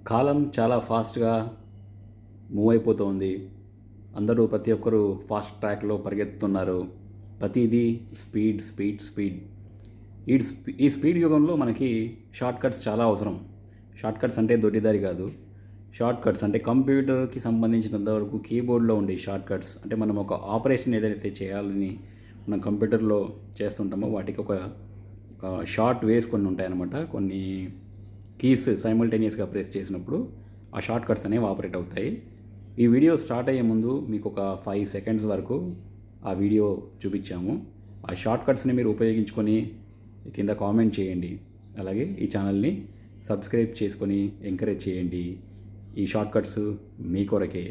కాలం చాలా ఫాస్ట్గా మూవ్ అయిపోతుంది. ప్రతి ఒక్కరు ఫాస్ట్ ట్రాక్లో పరిగెత్తుతున్నారు. ప్రతిదీ స్పీడ్ స్పీడ్ స్పీడ్. ఈ స్పీడ్ యుగంలో మనకి షార్ట్ కట్స్ చాలా అవసరం. షార్ట్ కట్స్ అంటే దొడ్డిదారి కాదు. షార్ట్ కట్స్ అంటే కంప్యూటర్కి సంబంధించినంతవరకు కీబోర్డ్లో ఉండే షార్ట్ కట్స్ అంటే మనం ఒక ఆపరేషన్ ఏదైతే చేయాలని మనం కంప్యూటర్లో చేస్తుంటామో వాటికి ఒక షార్ట్ వేస్ కొన్ని ఉంటాయన్నమాట. కొన్ని కీస్ సైమల్టేనియస్గా ప్రెస్ చేసినప్పుడు ఆ షార్ట్ కట్స్ అనేవి ఆపరేట్ అవుతాయి. ఈ వీడియో స్టార్ట్ అయ్యే ముందు మీకు ఒక 5 సెకండ్స్ వరకు ఆ వీడియో చూపించాము. ఆ షార్ట్ కట్స్ని మీరు ఉపయోగించుకొని కింద కామెంట్ చేయండి. అలాగే ఈ ఛానల్ని సబ్స్క్రైబ్ చేసుకొని ఎంకరేజ్ చేయండి. ఈ షార్ట్ కట్స్ మీ కొరకే.